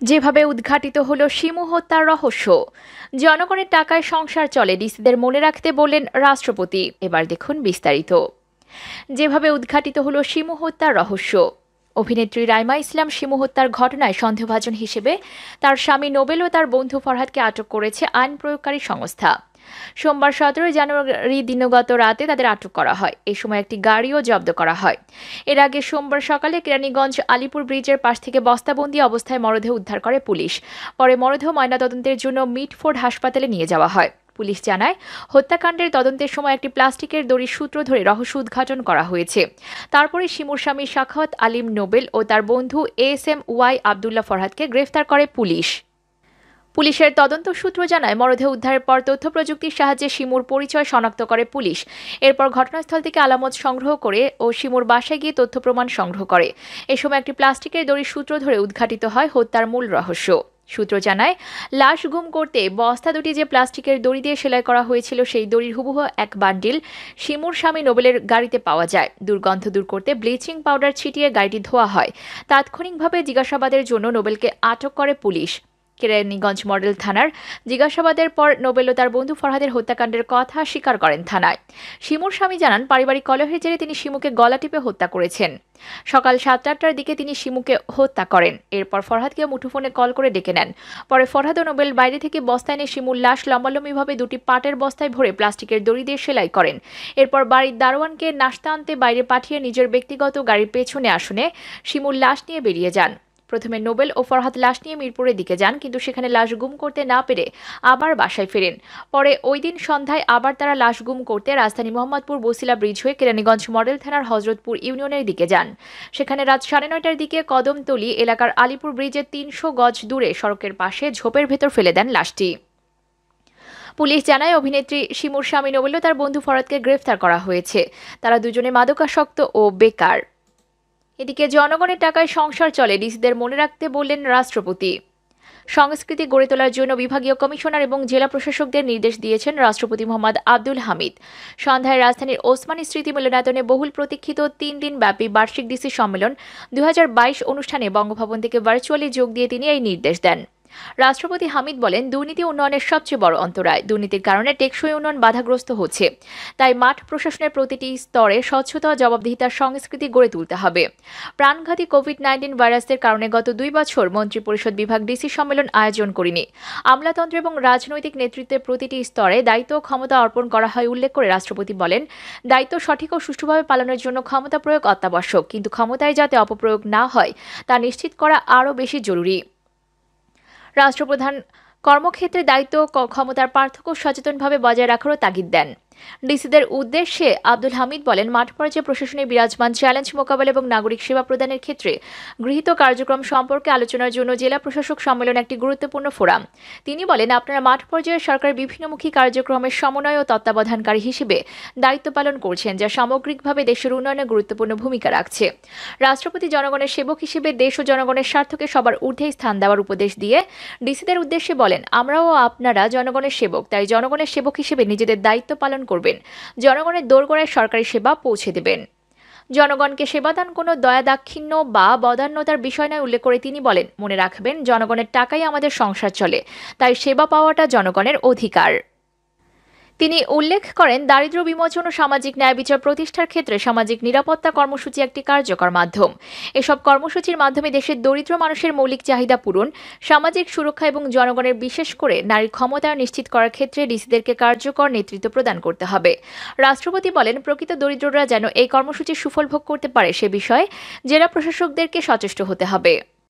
যেভাবে উদ্ঘাটিত হলো শিমু হত্যার রহস্য। জনগণের টাকায় সংসার চলে, ডিসিদের মনে রাখতে বললেন রাষ্ট্রপতি। এবার দেখুন বিস্তারিত। যেভাবে উদ্ঘাটিত হলো শিমু হত্যার রহস্য। অভিনেত্রী রাইমা ইসলাম শিমু হত্যার ঘটনায় সন্দেহভাজন হিসেবে তার স্বামী নোবেল ও তার বন্ধু ফরহাদকে আটক করেছে আইন প্রয়োগকারী সংস্থা। সোমবার 17 জানুয়ারি দিনগত রাতে তাদের আটক করা হয়। এ সময় একটি গাড়িও জব্দ করা হয়। এর আগে সোমবার সকালে কেরানীগঞ্জ আলিপুর ব্রিজের পাশ থেকে বস্তাবন্দি অবস্থায় মরদেহ উদ্ধার করে পুলিশ। পরে মরদেহ ময়নাতদন্তের জন্য মিটফোর্ড হাসপাতালে নিয়ে যাওয়া হয়। পুলিশ জানায়, হত্যাকাণ্ডের তদন্তের সময় একটি প্লাস্টিকের দড়ির সূত্র ধরে রহস্য উদ্ঘাটন করা হয়েছে। তারপরে শিমুর স্বামী সাখাওয়াত আলিম নোবেল ও তার বন্ধু এএসএম ওয়াই আবদুল্লাহ ফরহাদকে গ্রেফতার করে পুলিশ। পুলিশের তদন্ত সূত্র জানায়, মরদেহ উদ্ধারের পর তথ্য প্রযুক্তির সাহায্যে শিমুর পরিচয় শনাক্ত করে পুলিশ। এরপর ঘটনাস্থল থেকে আলামত সংগ্রহ করে ও শিমুর বাসায় গিয়ে তথ্য প্রমাণ সংগ্রহ করে। এ সময় একটি প্লাস্টিকের দড়ির সূত্র ধরে উদ্ঘাটিত হয় হত্যার মূল রহস্য। সূত্র জানায়, লাশ গুম করতে বস্তা দুটি যে প্লাস্টিকের দড়ি দিয়ে সেলাই করা হয়েছিল, সেই দড়ির হুবহু এক বান্ডিল শিমুর স্বামী নোবেলের গাড়িতে পাওয়া যায়। দুর্গন্ধ দূর করতে ব্লিচিং পাউডার ছিটিয়ে গাড়িটি ধোয়া হয়। তাৎক্ষণিকভাবে জিজ্ঞাসাবাদের জন্য নোবেলকে আটক করে পুলিশ। কেরানীগঞ্জ মডেল থানার জিজ্ঞাসাবাদের পর নোবেল ও তার বন্ধু ফরহাদের হত্যাকাণ্ডের কথা স্বীকার করেন থানায়। শিমুর স্বামী জানান, পারিবারিক কলহের জেরে তিনি শিমুকে গলা টিপে হত্যা করেছেন। সকাল 7-8টার দিকে তিনি শিমুকে হত্যা করেন। এরপর ফরহাদকে মুঠোফোনে কল করে ডেকে নেন। পরে ফরহাদ ও নোবেল বাইরে থেকে বস্তা এনে শিমুর লাশ লম্বালম্বিভাবে দুটি পাটের বস্তায় ভরে প্লাস্টিকের দড়ি দিয়ে সেলাই করেন। এরপর বাড়ির দারোয়ানকে নাশতা আনতে বাইরে পাঠিয়ে নিজের ব্যক্তিগত গাড়ির পেছনে আসনে শিমুর লাশ নিয়ে বেরিয়ে যান। প্রথমে নোবেল ও ফরহাদ লাশ নিয়ে মিরপুরের দিকে যান, কিন্তু সেখানে লাশ গুম করতে না পেরে আবার বাসায় ফেরেন। পরে ওই দিন সন্ধ্যায় আবার তারা লাশ গুম করতে রাজধানী মোহাম্মদপুর বসিলা ব্রিজ হয়ে কেরানীগঞ্জ মডেল থানার হজরতপুর ইউনিয়নের দিকে যান। সেখানে রাত 9:30টার দিকে কদমতলী এলাকার আলিপুর ব্রিজের 300 গজ দূরে সড়কের পাশে ঝোপের ভেতর ফেলে দেন লাশটি। পুলিশ জানায়, অভিনেত্রী শিমুর স্বামী নোবেল ও তার বন্ধু ফরহাদকে গ্রেফতার করা হয়েছে। তারা দুজনে মাদকাসক্ত ও বেকার। এদিকে জনগণের টাকায় সংসার চলে, ডিসিদের মনে রাখতে বললেন রাষ্ট্রপতি। সংস্কৃতি গড়ে তোলার জন্য বিভাগীয় কমিশনার এবং জেলা প্রশাসকদের নির্দেশ দিয়েছেন রাষ্ট্রপতি মোহাম্মদ আব্দুল হামিদ। সন্ধ্যায় রাজধানীর ওসমানী স্মৃতি মিলনায়তনে বহুল প্রতীক্ষিত 3 দিন ব্যাপী বার্ষিক ডিসি সম্মেলন 2022 অনুষ্ঠানে বঙ্গভবন থেকে ভার্চুয়ালি যোগ দিয়ে তিনি এই নির্দেশ দেন। রাষ্ট্রপতি হামিদ বলেন, দুর্নীতি উন্নয়নের সবচেয়ে বড় অন্তরায়। দুর্নীতির কারণে টেকসই উন্নয়ন বাধাগ্রস্ত হচ্ছে। তাই মাঠ প্রশাসনের প্রতিটি স্তরে স্বচ্ছতা ও জবাবদিহিতার সংস্কৃতি গড়ে তুলতে হবে। প্রাণঘাতী কোভিড-19 ভাইরাসের কারণে গত 2 বছর মন্ত্রিপরিষদ বিভাগ ডিসি সম্মেলন আয়োজন করেনি। আমলাতন্ত্র এবং রাজনৈতিক নেতৃত্বের প্রতিটি স্তরে দায়িত্ব ও ক্ষমতা অর্পণ করা হয় উল্লেখ করে রাষ্ট্রপতি বলেন, দায়িত্ব সঠিক ও সুষ্ঠুভাবে পালনের জন্য ক্ষমতা প্রয়োগ অত্যাবশ্যক, কিন্তু ক্ষমতায় যাতে অপপ্রয়োগ না হয় তা নিশ্চিত করা আরও বেশি জরুরি। রাষ্ট্রপ্রধান কর্মক্ষেত্রে দায়িত্ব ক্ষমতার পার্থক্য সচেতনভাবে বজায় রাখারও তাগিদ দেন। ডিসিদের উদ্দেশ্যে আব্দুল হামিদ বলেন, মাঠ পর্যায়ে প্রশাসনে বিরাজমান চ্যালেঞ্জ মোকাবেলা এবং নাগরিক সেবা প্রদানের ক্ষেত্রে গৃহীত কার্যক্রম সম্পর্কে আলোচনার জন্য জেলা প্রশাসক সম্মেলন একটি গুরুত্বপূর্ণ ফোরাম। তিনি বলেন, আপনারা মাঠ পর্যায়ে সরকারের বিভিন্নমুখী কার্যক্রমের সমন্বয় ও তত্ত্বাবধানকারী হিসেবে দায়িত্ব পালন করছেন, যা সামগ্রিকভাবে দেশের উন্নয়নে গুরুত্বপূর্ণ ভূমিকা রাখছে। রাষ্ট্রপতি জনগণের সেবক হিসেবে দেশ ও জনগণের স্বার্থকে সবার ঊর্ধ্বে স্থান দেওয়ার উপদেশ দিয়ে ডিসিদের উদ্দেশ্যে বলেন, আমরাও আপনারা জনগণের সেবক, তাই জনগণের সেবক হিসেবে নিজেদের দায়িত্ব পালন করবেন। জনগণের দোরগোড়ায় সরকারি সেবা পৌঁছে দেবেন। জনগণকে সেবাদান কোনো দয়া দাক্ষিণ্য বা বদান্যতার বিষয় নয় উল্লেখ করে তিনি বলেন, মনে রাখবেন, জনগণের টাকাই আমাদের সংসার চলে, তাই সেবা পাওয়াটা জনগণের অধিকার। তিনি উল্লেখ করেন, দারিদ্র্য বিমোচন ও সামাজিক ন্যায় বিচার প্রতিষ্ঠার ক্ষেত্রে সামাজিক নিরাপত্তা কর্মসূচি একটি কার্যকর মাধ্যম। এসব কর্মসূচির মাধ্যমে দেশের দরিদ্র মানুষের মৌলিক চাহিদা পূরণ, সামাজিক সুরক্ষা এবং জনগণের বিশেষ করে নারীর ক্ষমতায়ন নিশ্চিত করার ক্ষেত্রে ডিসিদেরকে কার্যকর নেতৃত্ব প্রদান করতে হবে। রাষ্ট্রপতি বলেন, প্রকৃত দরিদ্ররা যেন এই কর্মসূচির সুফল ভোগ করতে পারে সে বিষয়ে জেলা প্রশাসকদেরকে সচেষ্ট হতে হবে।